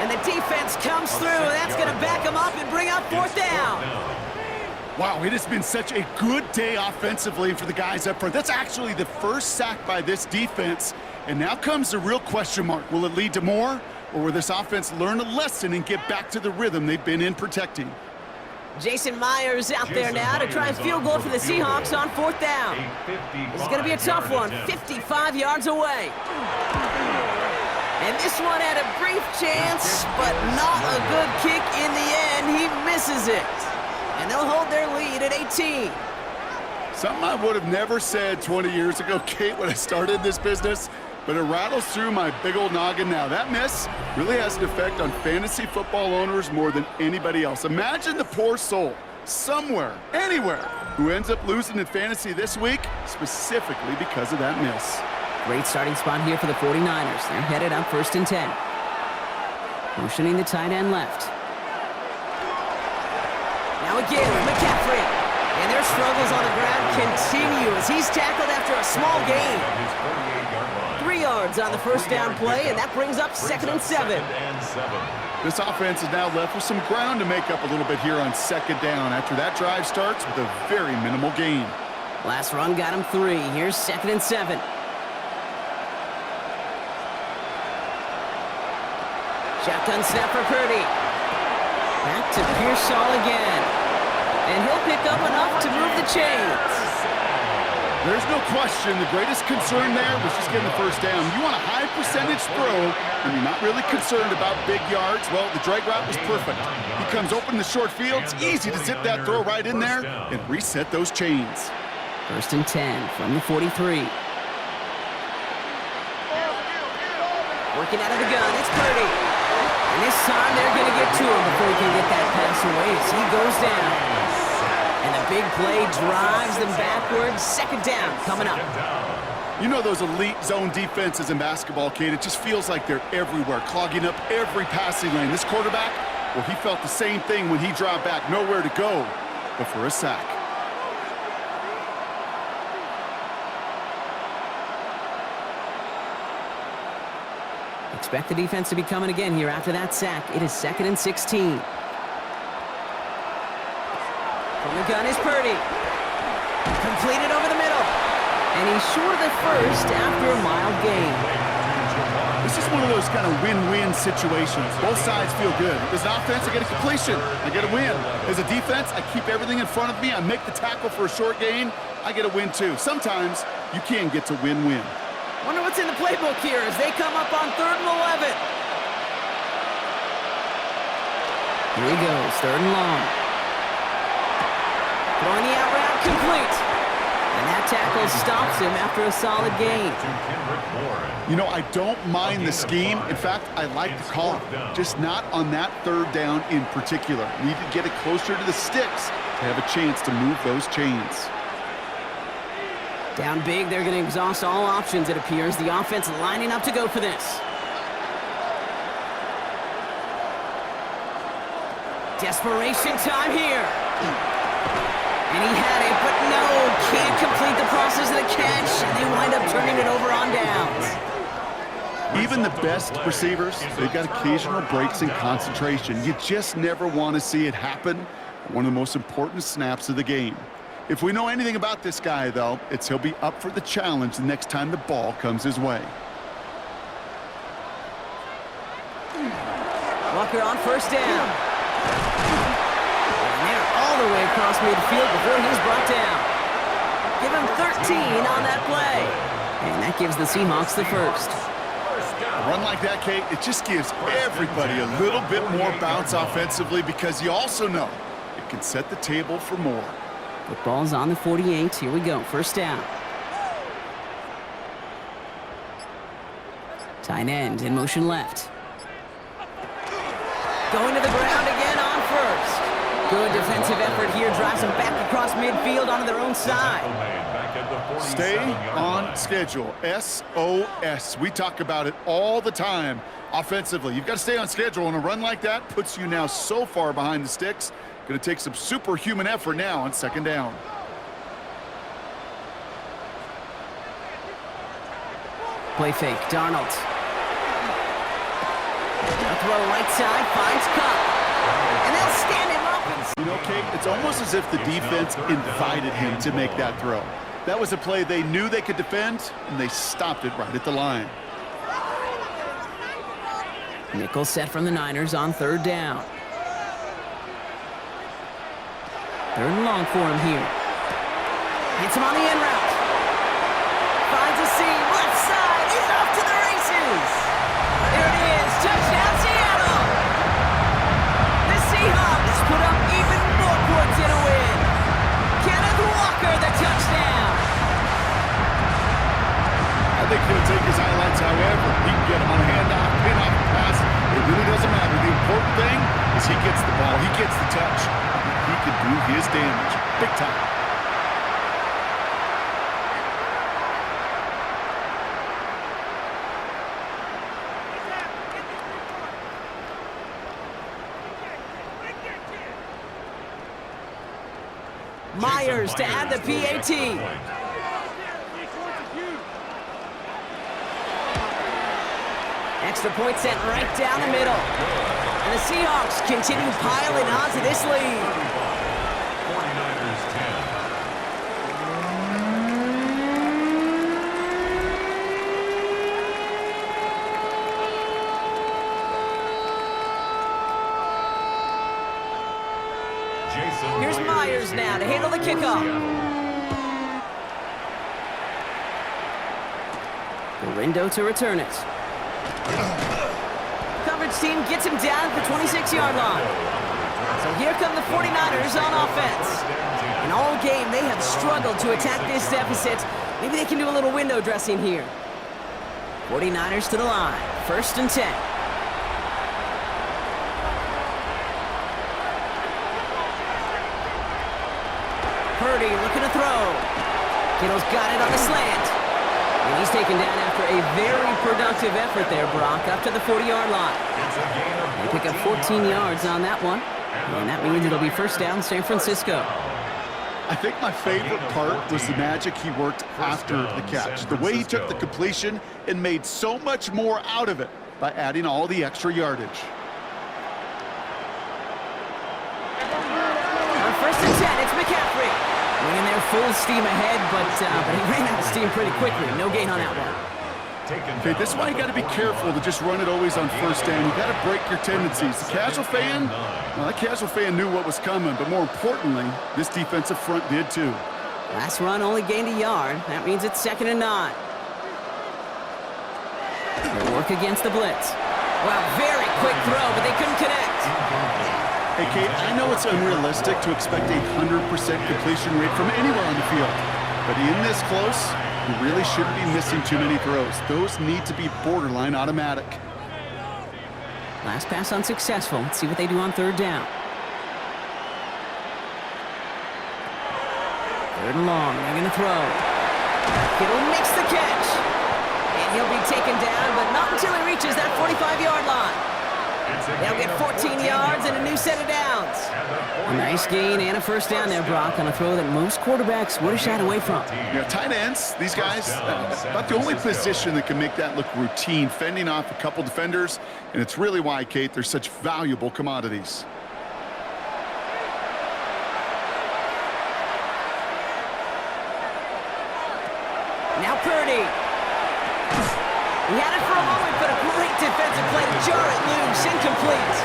And the defense comes through, and that's going to back him up and bring up 4th down. Wow, it has been such a good day offensively for the guys up front. That's actually the 1st sack by this defense. And now comes the real question mark. Will it lead to more, or will this offense learn a lesson and get back to the rhythm they've been in protecting? Jason Myers out there now to try a field goal for the Seahawks on 4th down. This is going to be a tough one, 55 yards away. And this one had a brief chance, but not a good kick in the end. He misses it. And they'll hold their lead at 18. Something I would have never said 20 years ago, Kate, when I started this business, but it rattles through my big old noggin now. That miss really has an effect on fantasy football owners more than anybody else. Imagine the poor soul somewhere, anywhere, who ends up losing in fantasy this week, specifically because of that miss. Great starting spot here for the 49ers. They're headed up 1st and 10. Motioning the tight end left. Now again, McCaffrey. And their struggles on the ground continue as he's tackled after a small gain. 3 yards yards on the first down play, and that brings up 2nd and 7. This offense is now left with some ground to make up a little bit here on 2nd down after that drive starts with a very minimal gain. Last run got him 3. Here's 2nd and 7. Shotgun snap for Purdy. Back to Pearsall again. And he'll pick up enough to move the chains. There's no question the greatest concern there was just getting the first down. You want a high percentage throw, and you're not really concerned about big yards. Well, the drag route was perfect. He comes open in the short field. It's easy to zip that throw right in there and reset those chains. 1st and 10 from the 43. Working out of the gun, it's Purdy. And this time they're going to get to him before he can get that pass away as he goes down. And the big play drives them backwards. 2nd down coming up. You know those elite zone defenses in basketball, Kate? It just feels like they're everywhere, clogging up every passing lane. This quarterback, well, he felt the same thing when he dropped back. Nowhere to go but for a sack. Expect the defense to be coming again here after that sack. It is 2nd and 16. From the gun is Purdy. Completed over the middle. And he's short of the first after a mild gain. This is one of those kind of win-win situations. Both sides feel good. As an offense, I get a completion. I get a win. As a defense, I keep everything in front of me. I make the tackle for a short gain. I get a win too. Sometimes you can get to win-win. Wonder what's in the playbook here as they come up on 3rd and 11. Here he goes, 3rd and long. Throwing the out route complete. And that tackle stops him after a solid gain. You know, I don't mind the scheme. In fact, I like the call. Just not on that 3rd down in particular. Need to get it closer to the sticks to have a chance to move those chains. Down big, they're going to exhaust all options, it appears. The offense lining up to go for this. Desperation time here. And he had it, but no, can't complete the process of the catch, and they wind up turning it over on downs. Even the best receivers, they've got occasional breaks in concentration. You just never want to see it happen. One of the most important snaps of the game. If we know anything about this guy, though, it's he'll be up for the challenge the next time the ball comes his way. Walker on 1st down. And they're all the way across midfield before he's brought down. Give him 13 on that play. And that gives the Seahawks the first. A run like that, Kate, it just gives everybody a little bit more bounce offensively because you also know it can set the table for more. Football's on the 48. Here we go. 1st down. Tight end in motion left. Going to the ground again on 1st. Good defensive effort here. Drives them back across midfield onto their own side. Stay on schedule. SOS. We talk about it all the time. Offensively, you've got to stay on schedule, and a run like that puts you now so far behind the sticks. Going to take some superhuman effort now on 2nd down. Play fake, Darnold. A throw right side, finds Cup. And they'll stand him up. You know, Kate, it's almost as if the defense invited him to make that throw. That was a play they knew they could defend, and they stopped it right at the line. Nickel set from the Niners on 3rd down. 3rd and long for him here. Hits him on the end route. Finds a seam, left side. He's off to the races. There it is, touchdown Seattle. The Seahawks put up even more points in a win. Kenneth Walker, the touchdown. I think he'll take his highlights however. He can get him on a handoff, pin-off, pass. It really doesn't matter. The important thing is he gets the ball. He gets the touch. He can do his damage. Big time. Myers to add the PAT. Extra point sent right down the middle. And the Seahawks continue piling onto this lead. 49ers 10. Here's Myers now to handle the kickoff. Gorindo to return it. Coverage team gets him down at the 26-yard line. So here come the 49ers on offense. And all game, they have struggled to attack this deficit. Maybe they can do a little window dressing here. 49ers to the line. 1st and 10. Purdy looking to throw. Kittle's got it on the slant. And he's taken down after a very productive effort there, Brock, up to the 40-yard line. They pick up 14 yards on that one. And that means it'll be 1st down, San Francisco. I think my favorite part was the magic he worked after the catch. The way he took the completion and made so much more out of it by adding all the extra yardage. On 1st and 10, it's McCaffrey. Went in there full steam ahead, but he ran out of steam pretty quickly. No gain on that one. Okay, this is why you got to be careful to just run it always on 1st down. You got to break your tendencies. The casual fan, well, that casual fan knew what was coming, but more importantly, this defensive front did too. Last run only gained a yard. That means it's 2nd and 9. They'll work against the blitz. Well, very quick throw, but they couldn't connect. Hey, Kate, I know it's unrealistic to expect a 100% completion rate from anywhere on the field, but in this close, you really shouldn't be missing too many throws. Those need to be borderline automatic. Last pass unsuccessful. Let's see what they do on 3rd down. 3rd and long. They're going to throw. Kittle makes the catch. And he'll be taken down, but not until he reaches that 45-yard line. They'll get 14 yards and a new set of downs. A nice gain and a 1st down there, Brock, on a throw that most quarterbacks would have shied away from. Yeah, tight ends, these guys, about the only position that can make that look routine, fending off a couple defenders, and it's really why, Kate, they're such valuable commodities. Now Purdy. He had it for a moment, but a great defensive play to jar it loose, incomplete.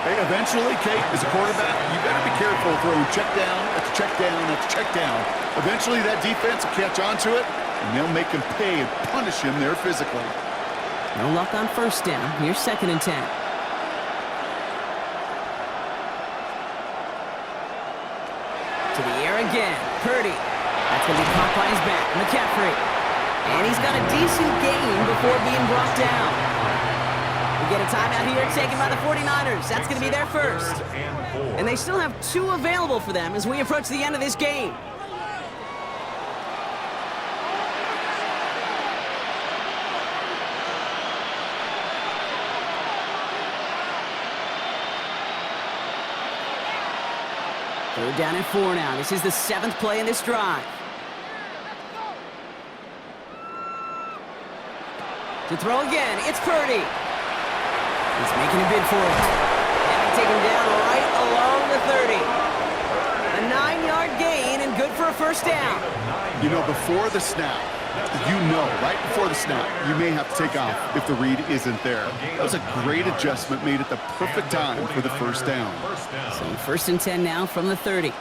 Hey, eventually, Kate, as a quarterback, you better be careful throwing check down after check down after check down. Eventually, that defense will catch on to it, and they'll make him pay and punish him there physically. No luck on 1st down. Here's 2nd and 10. To the air again. Purdy. That's going to be caught by his back. McCaffrey. And he's got a decent gain before being brought down. We get a timeout here taken by the 49ers. That's going to be their 1st. And they still have 2 available for them as we approach the end of this game. Third down and 4 now. This is the 7th play in this drive. To throw again, it's Purdy. He's making a bid for it. And they take him down right along the 30. A 9-yard gain and good for a 1st down. You know, before the snap, right before the snap, you may have to take off if the read isn't there. That was a great adjustment made at the perfect time for the 1st down. So 1st and 10 now from the 30.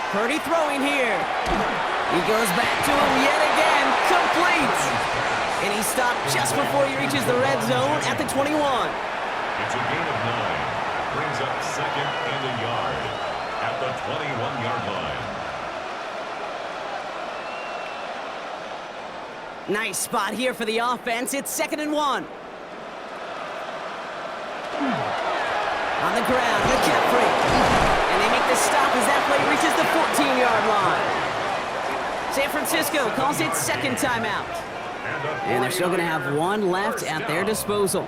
Purdy throwing here. He goes back to him yet again. Complete. And he stopped just before he reaches the red zone at the 21. It's a gain of 9. Brings up 2nd and a yard at the 21-yard line. Nice spot here for the offense. It's 2nd and 1. On the ground, McCaffrey. And they make the stop as that play reaches the 14-yard line. San Francisco calls it 2nd timeout. And they're still going to have 1 left at their disposal.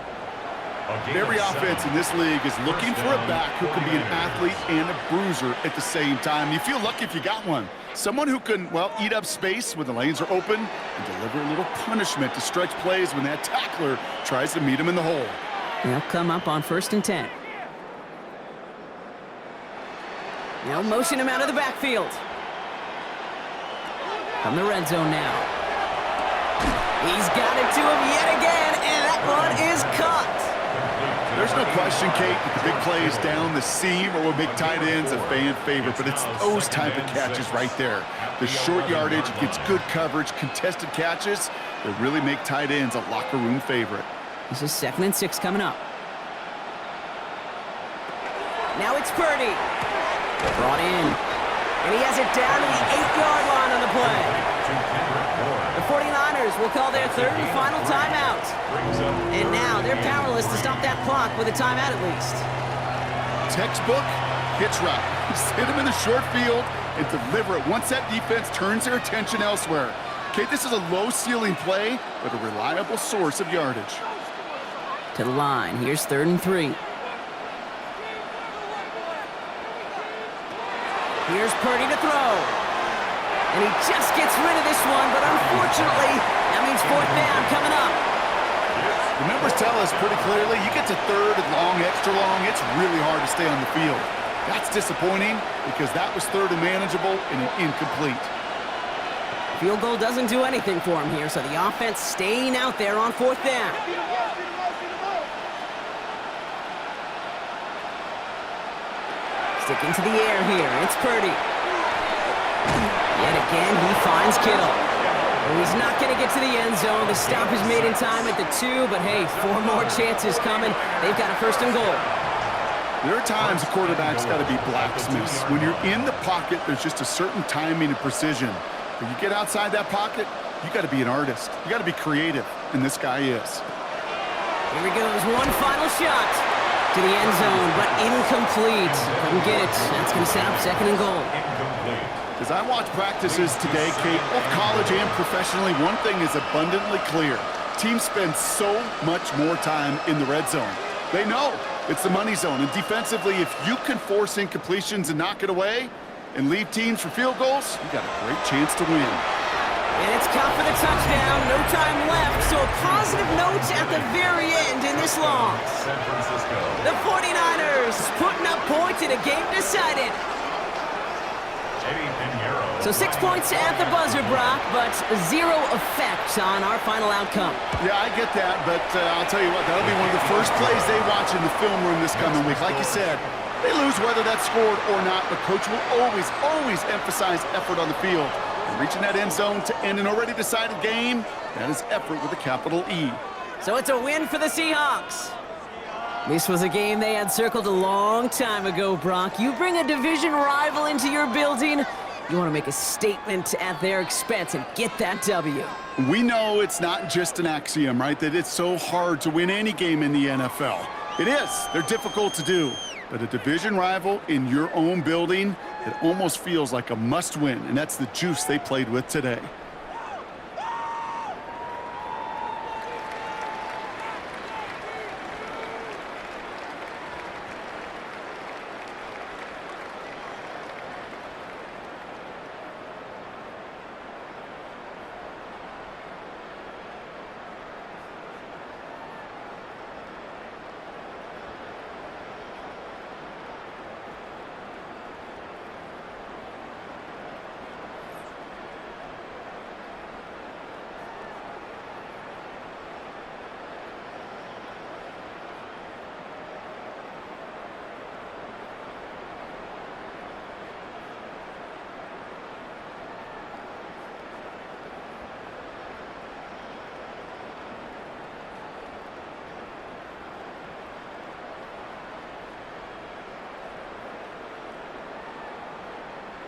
Every offense in this league is looking for a back who can be an athlete and a bruiser at the same time. You feel lucky if you got one. Someone who can, well, eat up space when the lanes are open and deliver a little punishment to stretch plays when that tackler tries to meet him in the hole. They'll come up on 1st and 10. They'll motion him out of the backfield. From the red zone now. He's got it to him yet again, and that one is caught. There's no question, Kate, that the big plays down the seam are what make tight ends a fan favorite, but it's those type of catches right there. The short yardage, gets good coverage, contested catches that really make tight ends a locker room favorite. This is 2nd and 6 coming up. Now it's Purdy. Brought in. And he has it down to the 8-yard line on the play. The 49ers will call their 3rd and final timeout. And now they're powerless to stop that clock with a timeout at least. Textbook hitch route. Just hit him in the short field and deliver it once that defense turns their attention elsewhere. Kate, this is a low-ceiling play, but a reliable source of yardage. To the line. Here's 3rd and 3. Here's Purdy to throw. And he just gets rid of this one, but unfortunately, that means 4th down coming up. The numbers tell us pretty clearly, you get to 3rd and long, extra long, it's really hard to stay on the field. That's disappointing because that was 3rd and manageable and an incomplete. Field goal doesn't do anything for him here, so the offense staying out there on 4th down. Sticking to the air here, it's Purdy. Yet again, he finds Kittle. Well, he's not going to get to the end zone. The stop is made in time at the 2, but hey, 4 more chances coming. They've got a 1st and goal. There are times a quarterback's got to be blacksmiths. When you're in the pocket, there's just a certain timing and precision. When you get outside that pocket, you got to be an artist. You got to be creative, and this guy is. Here he goes, one final shot to the end zone, but incomplete. Couldn't get it. That's going to set up 2nd and goal. As I watch practices today, Kate, both college and professionally, one thing is abundantly clear. Teams spend so much more time in the red zone. They know it's the money zone, and defensively, if you can force incompletions and knock it away and leave teams for field goals, you got a great chance to win. And it's caught for the touchdown. No time left, so a positive note at the very end in this loss. San Francisco. The 49ers putting up points in a game decided. So 6 points at the buzzer, Brock, but 0 effect on our final outcome. Yeah, I get that, but I'll tell you what, that'll be one of the first plays they watch in the film room this coming week. Like you said, they lose whether that's scored or not, but Coach will always emphasize effort on the field. And reaching that end zone to end an already decided game, that is effort with a capital E. So it's a win for the Seahawks. This was a game they had circled a long time ago, Brock. You bring a division rival into your building, you want to make a statement at their expense and get that W. We know it's not just an axiom, right, that it's so hard to win any game in the NFL. It is. They're difficult to do. But a division rival in your own building, it almost feels like a must-win, and that's the juice they played with today.